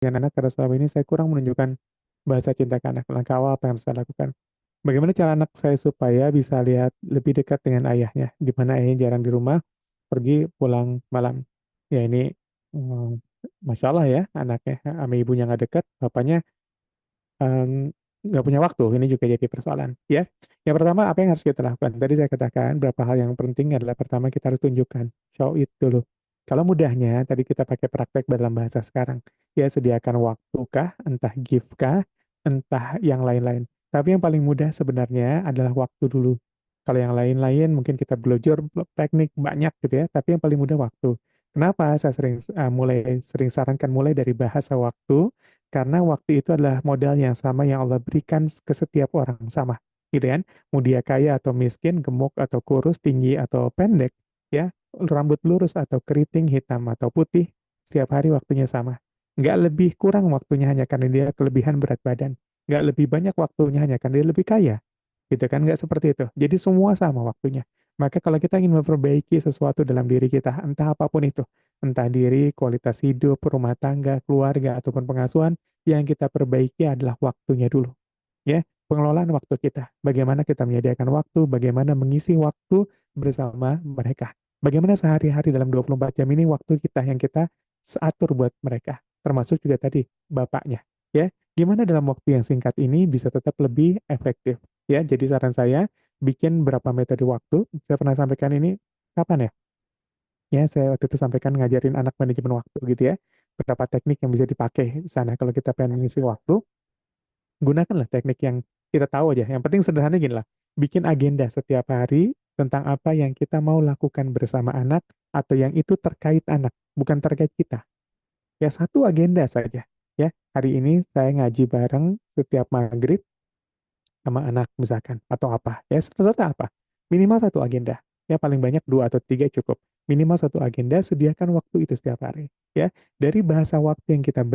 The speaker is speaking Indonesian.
dengan anak karena selama ini saya kurang menunjukkan bahasa cinta ke anak. Langkah awal apa yang harus saya lakukan? Bagaimana cara anak saya supaya bisa lihat lebih dekat dengan ayahnya, di mana ayahnya jarang di rumah, pergi pulang malam. Ya ini, hmm, Masya Allah ya, anaknya sama ibunya nggak dekat, bapaknya em, nggak punya waktu. Ini juga jadi persoalan. Ya, yang pertama apa yang harus kita lakukan? Tadi saya katakan beberapa hal yang penting adalah pertama kita harus tunjukkan, show it dulu. Kalau mudahnya, tadi kita pakai praktek dalam bahasa sekarang. Ya, sediakan waktu kah, entah gift kah, entah yang lain-lain. Tapi yang paling mudah sebenarnya adalah waktu dulu. Kalau yang lain-lain mungkin kita belajar teknik banyak gitu ya, tapi yang paling mudah waktu. Kenapa saya sering sarankan mulai dari bahasa waktu, karena waktu itu adalah modal yang sama yang Allah berikan ke setiap orang sama, gitu kan? Mau dia kaya atau miskin, gemuk atau kurus, tinggi atau pendek, ya, rambut lurus atau keriting, hitam atau putih, setiap hari waktunya sama. Nggak lebih kurang waktunya hanya karena dia kelebihan berat badan. Nggak lebih banyak waktunya hanya karena dia lebih kaya. Gitu kan? Nggak seperti itu. Jadi semua sama waktunya. Maka kalau kita ingin memperbaiki sesuatu dalam diri kita, entah apapun itu, entah diri, kualitas hidup, rumah tangga, keluarga, ataupun pengasuhan, yang kita perbaiki adalah waktunya dulu. Ya, pengelolaan waktu kita. Bagaimana kita menyediakan waktu, bagaimana mengisi waktu bersama mereka. Bagaimana sehari-hari dalam 24 jam ini waktu kita yang kita atur buat mereka. Termasuk juga tadi bapaknya. Ya, gimana dalam waktu yang singkat ini bisa tetap lebih efektif. Ya, jadi saran saya bikin berapa metode waktu. Saya pernah sampaikan ini kapan ya? Ya, saya waktu itu sampaikan ngajarin anak manajemen waktu gitu ya. Beberapa teknik yang bisa dipakai di sana kalau kita pengen mengisi waktu, gunakanlah teknik yang kita tahu aja. Yang penting sederhana gini lah, bikin agenda setiap hari tentang apa yang kita mau lakukan bersama anak atau yang itu terkait anak, bukan terkait kita. Ya satu agenda saja. Ya, hari ini saya ngaji bareng setiap maghrib sama anak misalkan atau apa. Ya, serta apa? Minimal satu agenda. Ya, paling banyak dua atau tiga cukup. Minimal satu agenda, sediakan waktu itu setiap hari. Ya, dari bahasa waktu yang kita